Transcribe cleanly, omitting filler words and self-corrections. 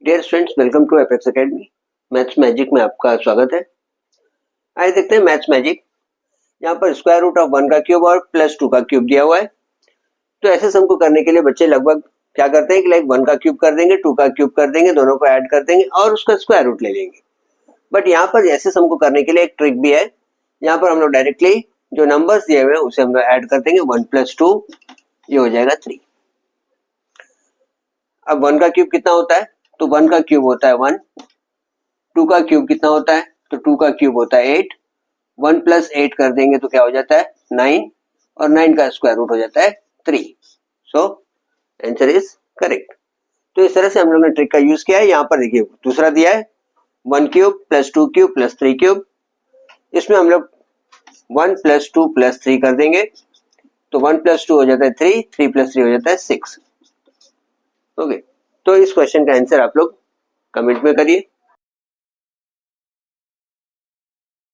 Dear students, welcome to Apex academy. Maths magic में आपका स्वागत है। आइए देखते हैं मैथ्स मैजिक। यहाँ पर स्क्वायर रूट ऑफ 1 का क्यूब और प्लस 2 का क्यूब दिया हुआ है। तो ऐसे सम को करने के लिए बच्चे लगभग क्या करते हैं कि लाइक 1 का क्यूब कर देंगे, 2 का क्यूब कर देंगे, दोनों को ऐड कर देंगे और उसका स्क्वायर रूट ले लेंगे। बट यहाँ पर ऐसे सम को करने के लिए एक ट्रिक भी है। यहाँ पर हम लोग डायरेक्टली जो नंबर्स दिए हुए हैं उसे हम लोग ऐड कर देंगे। 1 + 2 ये हो जाएगा 3। अब 1 का क्यूब कितना होता है? तो 1 का क्यूब होता है 1। 2 का क्यूब कितना होता है? तो 2 का क्यूब होता है 8। 1 + 8 कर देंगे तो क्या हो जाता है? 9। और 9 का स्क्वायर रूट हो जाता है 3। So answer is correct. तो इस तरह से हम लोग ने ट्रिक का यूज किया है। यहाँ पर देखिए दूसरा दिया है 1 क्यूब + 2 क्यूब + 3 क्यूब। इसमें हम लोग 1 + 2 + 3 कर देंगे तो 1 + 2 हो जाता है 3, 3 + 3 हो जाता है 6। ओके, तो इस क्वेश्चन का आंसर आप लोग कमेंट में करिए।